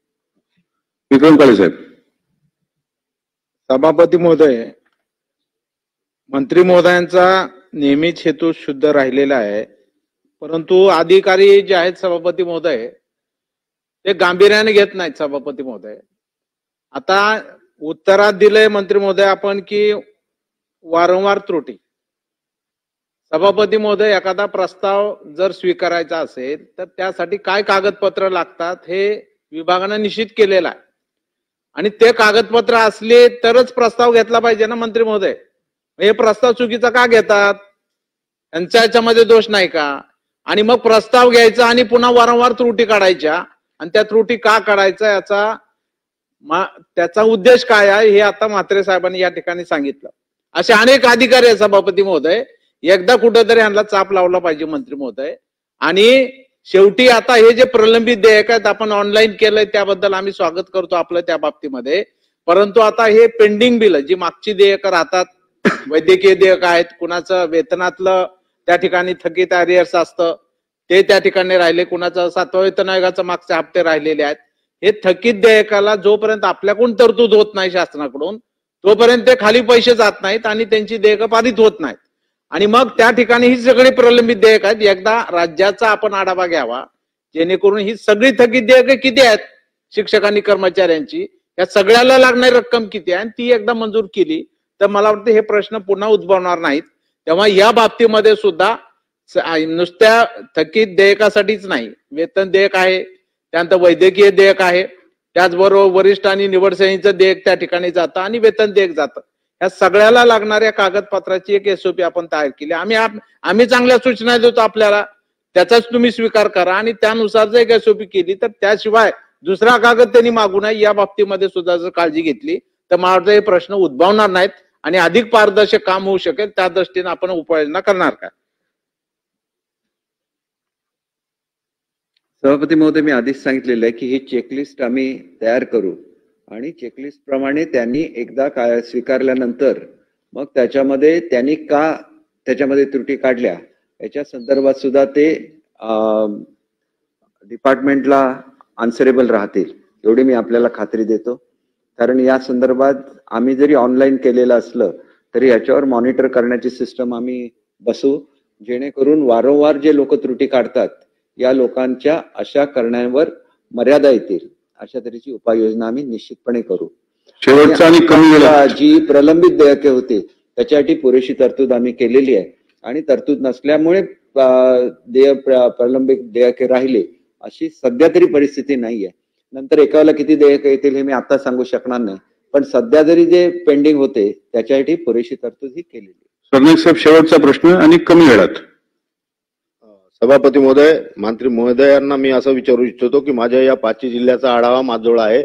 विक्रम काळे साहेब. सभापती महोदय, मंत्री महोदयांचा नेहमीच हेतू शुद्ध राहिलेला आहे, परंतु अधिकारी जे आहेत सभापती महोदय ते गांभीर्याने घेत नाहीत. सभापती महोदय, आता उत्तरात दिलंय मंत्री महोदय आपण की वारंवार त्रुटी. सभापती महोदय, एखादा प्रस्ताव जर स्वीकारायचा असेल तर त्यासाठी काय कागदपत्र लागतात हे विभागानं निश्चित केलेलं आहे आणि ते कागदपत्र असले तरच प्रस्ताव घेतला पाहिजे ना मंत्री महोदय. हे प्रस्ताव चुकीचा का घेतात? त्यांच्या याच्यामध्ये दोष नाही का? आणि मग प्रस्ताव घ्यायचा आणि पुन्हा वारंवार त्रुटी काढायच्या आणि त्या त्रुटी का काढायचा त्याचा उद्देश काय आहे हे आता म्हात्रे साहेबांनी या ठिकाणी सांगितलं. असे अनेक अधिकारी आहेत सभापती महोदय, एकदा कुठेतरी यांना चाप लावला पाहिजे मंत्री महोदय. आणि शेवटी आता हे जे प्रलंबित देयक आहेत आपण ऑनलाईन केलंय त्याबद्दल आम्ही स्वागत करतो आपलं त्या बाबतीमध्ये, परंतु आता हे पेंडिंग बिल जी मागची देयक राहतात, वैद्यकीय देयक आहेत, कुणाचं वेतनातलं त्या ठिकाणी थकीत अरियर्स असतं ते त्या ठिकाणी राहिले, कुणाचं 7व्या वेतन आयोगाचं मागचे हप्ते राहिलेले आहेत. हे थकीत देयकाला जोपर्यंत आपल्याकडून तरतूद होत नाही शासनाकडून तोपर्यंत ते खाली पैसे जात नाहीत आणि त्यांची देयकं पारित होत नाहीत. आणि मग त्या ठिकाणी ही सगळी प्रलंबित देयक आहेत. एकदा राज्याचा आपण आढावा घ्यावा जेणेकरून ही सगळी थकीत देयकं किती आहेत शिक्षकांनी कर्मचाऱ्यांची, या सगळ्याला लागणारी रक्कम किती आहे आणि ती एकदा मंजूर केली तर मला वाटतं हे प्रश्न पुन्हा उद्भवणार नाहीत. तेव्हा या बाबतीमध्ये सुद्धा नुसत्या थकीत देयकासाठीच नाही, वेतन देयक आहे, त्यानंतर वैद्यकीय देयक आहे, त्याचबरोबर वरिष्ठ आणि निवड श्रेणीचं देयक त्या ठिकाणी जातं आणि वेतन देयक जातं. या सगळ्याला लागणाऱ्या कागदपत्राची एक एसओपी आपण तयार केली. आम्ही चांगल्या सूचना देतो आपल्याला, त्याचाच तुम्ही स्वीकार करा आणि त्यानुसार जर एक एसओपी केली तर त्याशिवाय दुसरा कागद त्यांनी मागू नये या बाबतीमध्ये सुद्धा जर काळजी घेतली तर मला वाटतं हे प्रश्न उद्भवणार नाहीत आणि अधिक पारदर्शक काम होऊ शकेल. त्या दृष्टीने आपण उपाययोजना करणार का? सभापती महोदय, मी आधीच सांगितलेलं आहे की ही चेकलिस्ट आम्ही तयार करू आणि चेकलिस्ट प्रमाणे त्यांनी एकदा काय स्वीकारल्यानंतर मग त्याच्यामध्ये त्यांनी का त्याच्यामध्ये त्रुटी काढल्या याच्या संदर्भात सुद्धा ते डिपार्टमेंटला आन्सरेबल राहतील एवढी मी आपल्याला खात्री देतो. कारण या संदर्भात आम्ही जरी ऑनलाईन केलेलं असलं तरी याच्यावर मॉनिटर करण्याची सिस्टम आम्ही बसवू, जेणेकरून वारंवार जे लोक त्रुटी काढतात या लोकांच्या अशा करण्यावर मर्यादा येतील अशा तऱ्हेची उपाययोजना आम्ही निश्चितपणे करू. शेवटचा आणि कमी वेळात जी प्रलंबित देयके होती त्याच्यासाठी पुरेशी तरतूद आम्ही केलेली आहे आणि तरतूद नसल्यामुळे प्रलंबित देयके राहिले अशी सध्या तरी परिस्थिती नाहीये. नंतर एकाला किती देयके येतील हे मी आता सांगू शकणार नाही, पण सध्या जरी जे पेंडिंग होते त्याच्यासाठी पुरेशी तरतूद ही केलेली आहे. सरनाईक साहेब, शेवटचा प्रश्न आणि कमी वेळात. सभापती महोदय, मंत्री महोदयांना मी असं विचारू इच्छितो की माझ्या या 5 जिल्ह्याचा आढावा माझ्याजवळ आहे.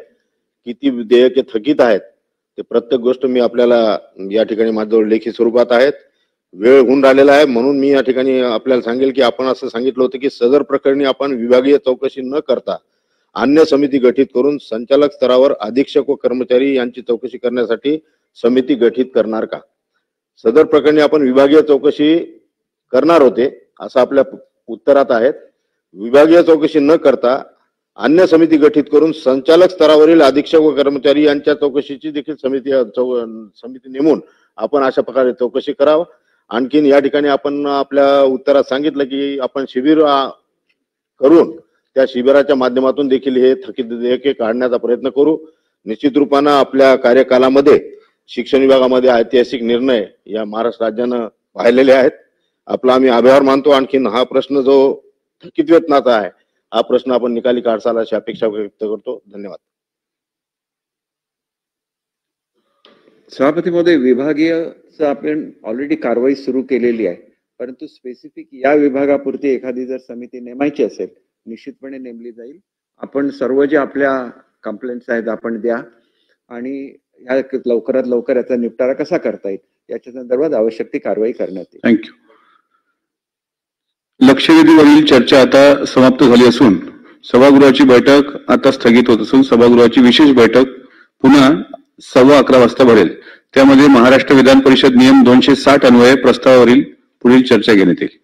किती देयके थकीत आहेत ते प्रत्येक गोष्ट मी आपल्याला या ठिकाणी माझ्याजवळ लेखी स्वरूपात आहेत. वेळ होऊन राहिलेला आहे म्हणून मी या ठिकाणी आपल्याला सांगेल की आपण असं सांगितलं होतं की सदर प्रकरणी आपण विभागीय चौकशी न करता अन्य समिती गठीत करून संचालक स्तरावर अधीक्षक व कर्मचारी यांची चौकशी करण्यासाठी समिती गठीत करणार का? सदर प्रकरणी आपण विभागीय चौकशी करणार होते असं आपल्या उत्तरात आहेत. विभागीय चौकशी न करता अन्य समिती गठीत करून संचालक स्तरावरील अधीक्षक व कर्मचारी यांच्या चौकशीची देखील समिती नेमून आपण अशा प्रकारे चौकशी करावं. आणखीन या ठिकाणी आपण आपल्या उत्तरात सांगितलं की आपण शिबिर करून त्या शिबिराच्या माध्यमातून देखील हे थकीत देयके काढण्याचा प्रयत्न करू. निश्चित रूपानं आपल्या कार्यकालामध्ये शिक्षण विभागामध्ये ऐतिहासिक निर्णय या महाराष्ट्र राज्यानं पाहिलेले आहेत. आपला आम्ही आभार मानतो. आणखीन हा प्रश्न जो थकीत वेतनाचा आहे हा प्रश्न आपण निकाली काढसाल अशी अपेक्षा व्यक्त करतो. धन्यवाद. सभापती महोदय, विभागीय आपण ऑलरेडी कारवाई सुरू केलेली आहे, परंतु स्पेसिफिक या विभागापुरती एखादी जर समिती नेमायची असेल निश्चितपणे नेमली जाईल. आपण सर्व जे आपल्या कंप्लेंट्स आहेत आपण द्या आणि या लवकरात लवकर याचा निपटारा कसा करता येईल याच्या संदर्भात आवश्यक ती कारवाई करण्यात येईल. थँक्यू. लक्षवेधीवरील चर्चा आता समाप्त झाली असून सभागृहाची बैठक आता स्थगित होत असून सभागृहाची विशेष बैठक पुन्हा 11:15 वाजता भरेल. त्यामध्ये महाराष्ट्र विधान परिषद नियम 260 अन्वये प्रस्तावावरील पुढील चर्चा घेण्यात येईल.